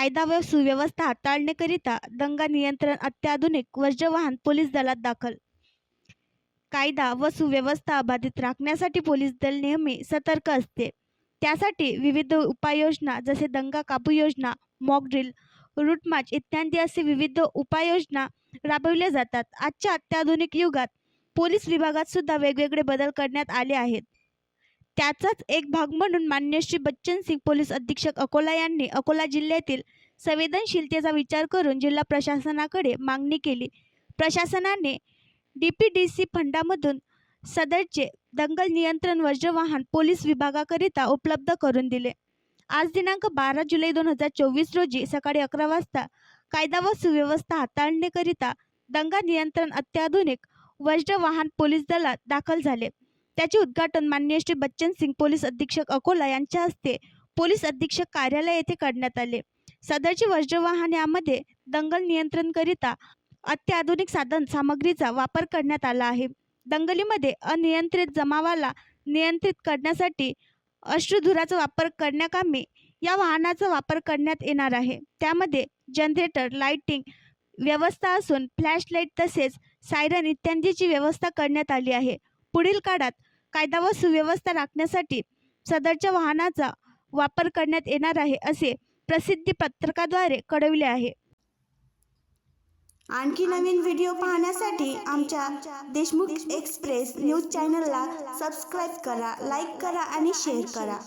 कायदा व सुव्यवस्था हाताळण्याकरिता दंगा नियंत्रण अत्याधुनिक वज्रवाहन पोलीस दलात दाखल। कायदा व सुव्यवस्था बाधित राखण्यासाठी पोलीस दल नेहमी सतर्क असते। त्यासाठी विविध उपाययोजना जसे दंगा काबू योजना, मॉक ड्रिल, रूट मार्च इत्यादी असे विविध उपाययोजना राबविल्या जातात। आजच्या अत्याधुनिक युगात पोलीस विभागात सुद्धा वेगवेगळे बदल करण्यात आले आहेत। त्याचाच एक भाग म्हणून माननीय श्री बच्चन सिंग पोलीस अधीक्षक अकोला यांनी अकोला जिल्ह्यातील संवेदनशीलतेचा विचार करून जिल्हा प्रशासनाकडे मागणी केली। प्रशासनाने DPDC फंडामधून सदरचे दंगल नियंत्रण वज्रवाहन पोलीस विभागाकरिता उपलब्ध करून दिले। आज दिनांक 12 जुलै 2024 रोजी सकाळी 11 वाजता कायदा व सुव्यवस्था हाताळण्याकरिता दंगा नियंत्रण अत्याधुनिक वज्रवाहन पोलीस दलात दाखल झाले। त्याचे उद्घाटन माननीय श्री बच्चन सिंग पोलीस अधीक्षक अकोला यांच्या हस्ते पोलीस अधीक्षक कार्यालय येथे करण्यात आले। सदरचे वज्रवाहन यामध्ये दंगल नियंत्रणकरिता अत्याधुनिक साधन सामग्रीचा वापर करण्यात आला आहे। दंगलीमध्ये अनियंत्रित जमावाला नियंत्रित करण्यासाठी अश्रुधुराचा वापर करण्याकामी या वाहनाचा वापर करण्यात येणार आहे। त्यामध्ये जनरेटर लाइटिंग व्यवस्था असून फ्लॅश लाईट तसेच सायरन इत्यादीची व्यवस्था करण्यात आली आहे। पुढील काळात कायदा व सुव्यवस्था राखण्यासाठी सदरच्या वाहनाचा वापर करण्यात येणार आहे असे प्रसिद्धी पत्रकाद्वारे कळविले आहे। आणखी नवीन व्हिडिओ पाहण्यासाठी आमच्या देशमुख एक्सप्रेस न्यूज चॅनलला सबस्क्राईब करा, लाईक करा आणि शेअर करा।